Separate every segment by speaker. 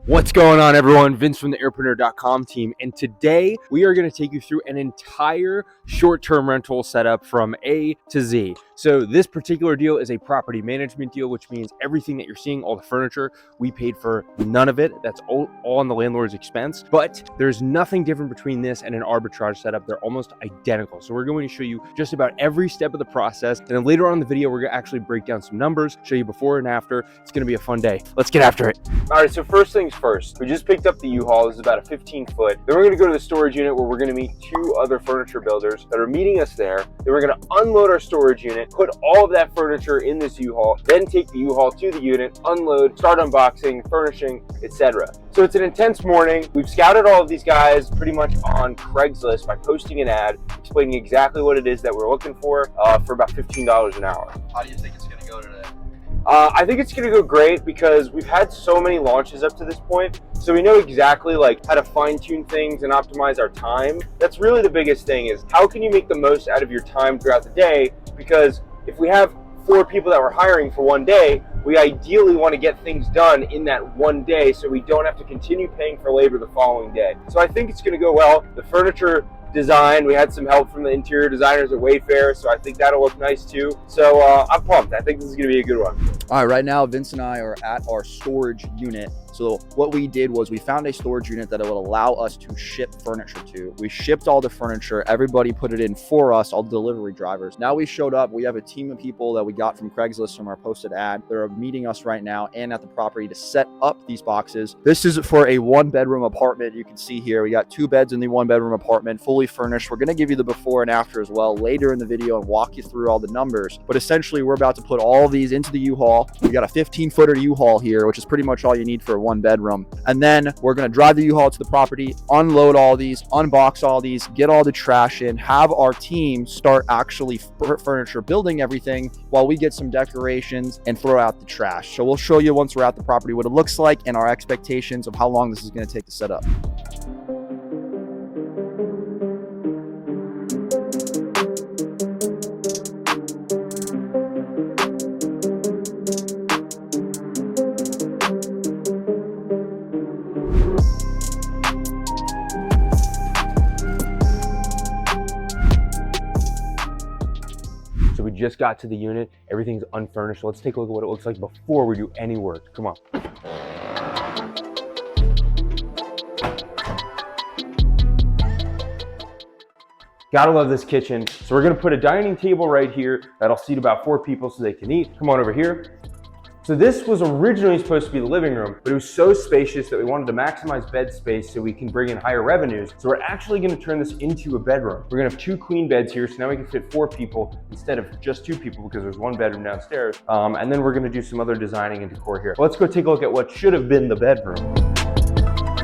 Speaker 1: What's going on, everyone? Vince from the airpreneur.com team, and today we are going to take you through an entire short-term rental setup from A to Z. So this particular deal is a property management deal, which means everything that you're seeing, all the furniture, we paid for none of it. That's all on the landlord's expense, but there's nothing different between this and an arbitrage setup. They're almost identical. So we're going to show you just about every step of the process, and then later on in the video, we're going to actually break down some numbers, show you before and after. It's going to be a fun day. Let's get after it. All right, so first things first, we just picked up the U-Haul. This is about a 15-foot. Then we're going to go to the storage unit where we're going to meet two other furniture builders that are meeting us there. Then we're going to unload our storage unit, put all of that furniture in this U-Haul, then take the U-Haul to the unit, unload, start unboxing, furnishing, etc. So it's an intense morning. We've scouted all of these guys pretty much on Craigslist by posting an ad explaining exactly what it is that we're looking for about $15 an hour.
Speaker 2: How do you think it's going to go today?
Speaker 1: I think it's going to go great because we've had so many launches up to this point, so we know exactly how to fine-tune things and optimize our time. That's really the biggest thing, is how can you make the most out of your time throughout the day? Because if we have 4 people that we're hiring for one day, we ideally want to get things done in that one day so we don't have to continue paying for labor the following day. So I think it's going to go well. The furniture design, we had some help from the interior designers at Wayfair, so I think that'll look nice too. So I'm pumped. I think this is going to be a good one.
Speaker 2: All right, right now Vince and I are at our storage unit. So what we did was we found a storage unit that it would allow us to ship furniture to. We shipped all the furniture. Everybody put it in for us, all the delivery drivers. Now we showed up. We have a team of people that we got from Craigslist from our posted ad. They're meeting us right now and at the property to set up these boxes. This is for a 1-bedroom apartment. You can see here, we got 2 beds in the 1-bedroom apartment, fully furnished. We're going to give you the before and after as well later in the video and walk you through all the numbers. But essentially, we're about to put all of these into the U-Haul. We got a 15-footer U-Haul here, which is pretty much all you need for a 1-bedroom. And then we're going to drive the U-Haul to the property, unload all these, unbox all these, get all the trash in, have our team start actually furniture building everything while we get some decorations and throw out the trash. So we'll show you once we're at the property what it looks like and our expectations of how long this is going to take to set up.
Speaker 1: So we just got to the unit. Everything's unfurnished. Let's take a look at what it looks like before we do any work. Come on. Gotta love this kitchen. So we're gonna put a dining table right here that'll seat about 4 people so they can eat. Come on over here. So this was originally supposed to be the living room, but it was so spacious that we wanted to maximize bed space so we can bring in higher revenues. So we're actually going to turn this into a bedroom. We're going to have 2 queen beds here, so now we can fit 4 people instead of just 2 people because there's 1 bedroom downstairs. And then we're going to do some other designing and decor here. Let's go take a look at what should have been the bedroom.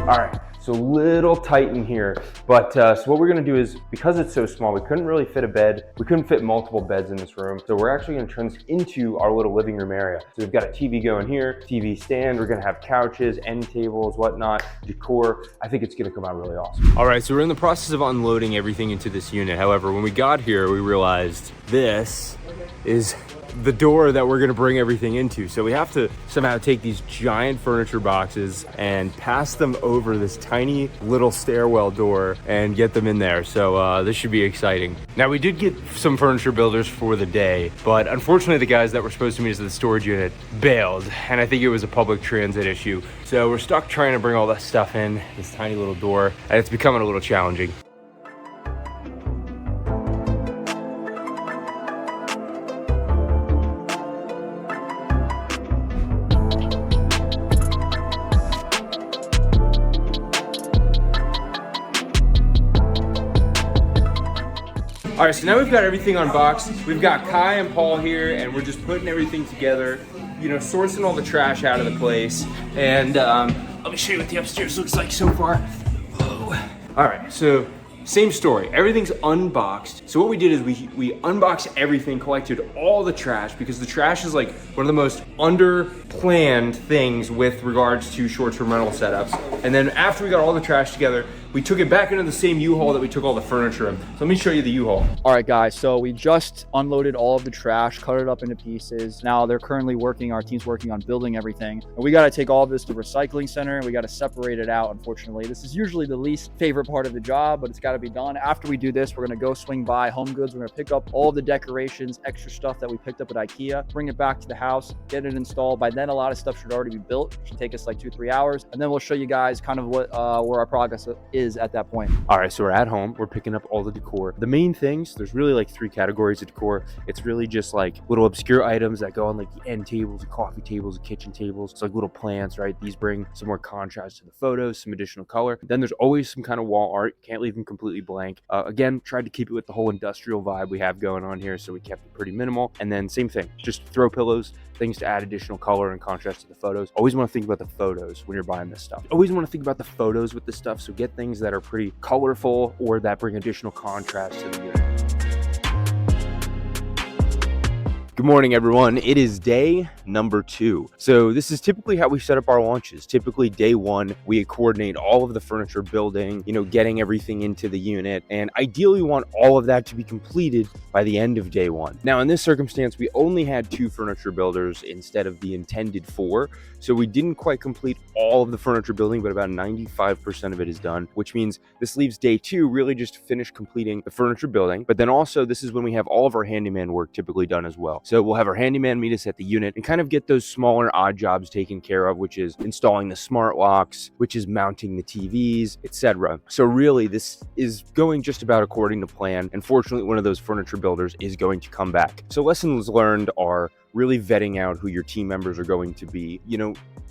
Speaker 1: All right. So a little tight in here, but so what we're gonna do is, because it's so small, we couldn't really fit a bed. We couldn't fit multiple beds in this room. So we're actually gonna turn this into our little living room area. So we've got a TV going here, TV stand. We're gonna have couches, end tables, whatnot, decor. I think it's gonna come out really awesome. All right, so we're in the process of unloading everything into this unit. However, when we got here, we realized this is the door that we're gonna bring everything into. So we have to somehow take these giant furniture boxes and pass them over this tiny little stairwell door and get them in there. So this should be exciting. Now, we did get some furniture builders for the day, but unfortunately the guys that were supposed to meet us at the storage unit bailed, and I think it was a public transit issue. So we're stuck trying to bring all that stuff in this tiny little door, and it's becoming a little challenging. All right, so now we've got everything unboxed. We've got Kai and Paul here, and we're just putting everything together, you know, sourcing all the trash out of the place. And let me show you what the upstairs looks like so far. Whoa. All right, so same story. Everything's unboxed. So what we did is we unboxed everything, collected all the trash, because the trash is like one of the most under-planned things with regards to short-term rental setups. And then after we got all the trash together, we took it back into the same U-Haul that we took all the furniture in. So let me show you the U-Haul.
Speaker 2: All right, guys, so we just unloaded all of the trash, cut it up into pieces. Now they're currently working, our team's working on building everything. And we got to take all of this to recycling center and we got to separate it out. Unfortunately, this is usually the least favorite part of the job, but it's got to be done. After we do this, we're going to go swing by Home Goods. We're going to pick up all the decorations, extra stuff that we picked up at IKEA, bring it back to the house, get it installed. By then, a lot of stuff should already be built. It should take us like 2-3 hours. And then we'll show you guys kind of what where our progress is at that point.
Speaker 1: All right, so we're at home. We're picking up all the decor. The main things, there's really like 3 categories of decor. It's really just like little obscure items that go on like the end tables, the coffee tables, the kitchen tables. It's like little plants, right? These bring some more contrast to the photos, some additional color. Then there's always some kind of wall art. Can't leave them completely blank. Again, tried to keep it with the whole industrial vibe we have going on here, so we kept it pretty minimal. And then same thing, just throw pillows, things to add additional color and contrast to the photos. Always want to think about the photos when you're buying this stuff. Always want to think about the photos with this stuff, so get things that are pretty colorful or that bring additional contrast to the unit. Good morning, everyone. It is day number 2. So this is typically how we set up our launches. Typically day 1, we coordinate all of the furniture building, getting everything into the unit. And ideally we want all of that to be completed by the end of day 1. Now in this circumstance, we only had 2 furniture builders instead of the intended 4. So we didn't quite complete all of the furniture building, but about 95% of it is done, which means this leaves day 2 really just to finish completing the furniture building. But then also this is when we have all of our handyman work typically done as well. So we'll have our handyman meet us at the unit and kind of get those smaller odd jobs taken care of, which is installing the smart locks, which is mounting the TVs, etc. So really this is going just about according to plan. And fortunately, one of those furniture builders is going to come back. So lessons learned are really vetting out who your team members are going to be.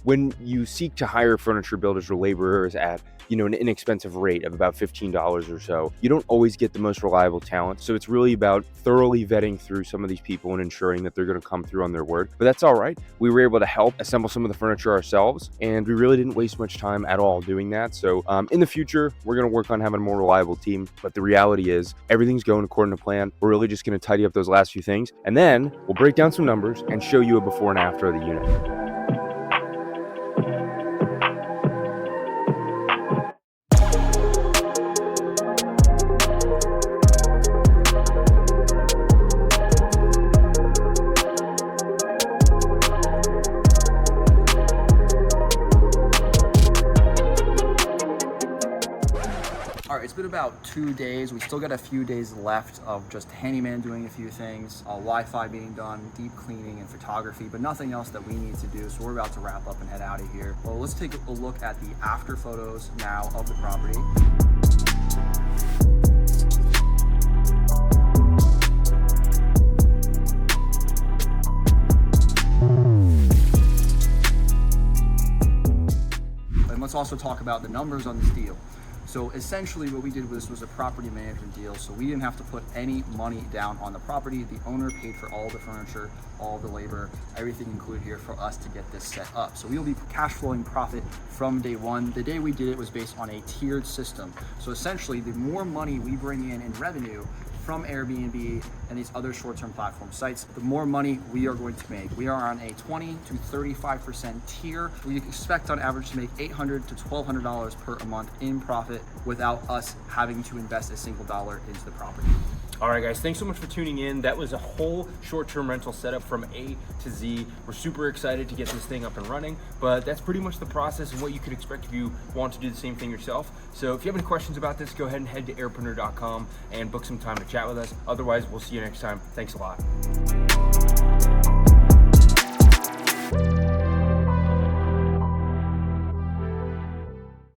Speaker 1: When you seek to hire furniture builders or laborers at an inexpensive rate of about $15 or so, you don't always get the most reliable talent. So it's really about thoroughly vetting through some of these people and ensuring that they're going to come through on their word. But that's all right. We were able to help assemble some of the furniture ourselves, and we really didn't waste much time at all doing that. So in the future, we're going to work on having a more reliable team. But the reality is everything's going according to plan. We're really just going to tidy up those last few things, and then we'll break down some numbers and show you a before and after of the unit.
Speaker 2: It's been about 2 days. We still got a few days left of just handyman doing a few things, Wi-Fi being done, deep cleaning and photography, but nothing else that we need to do. So we're about to wrap up and head out of here. Well, let's take a look at the after photos now of the property. And let's also talk about the numbers on this deal. So essentially what we did was a property management deal. So we didn't have to put any money down on the property. The owner paid for all the furniture, all the labor, everything included here for us to get this set up. So we will be cash flowing profit from day 1. The day we did it was based on a tiered system. So essentially the more money we bring in revenue from Airbnb and these other short-term platform sites, the more money we are going to make. We are on a 20 to 35% tier. We expect on average to make $800 to $1,200 per month in profit without us having to invest a single dollar into the property.
Speaker 1: All right, guys, thanks so much for tuning in. That was a whole short-term rental setup from A to Z. We're super excited to get this thing up and running, but that's pretty much the process and what you could expect if you want to do the same thing yourself. So if you have any questions about this, go ahead and head to airpreneur.com and book some time to chat with us. Otherwise, we'll see you next time. Thanks a lot.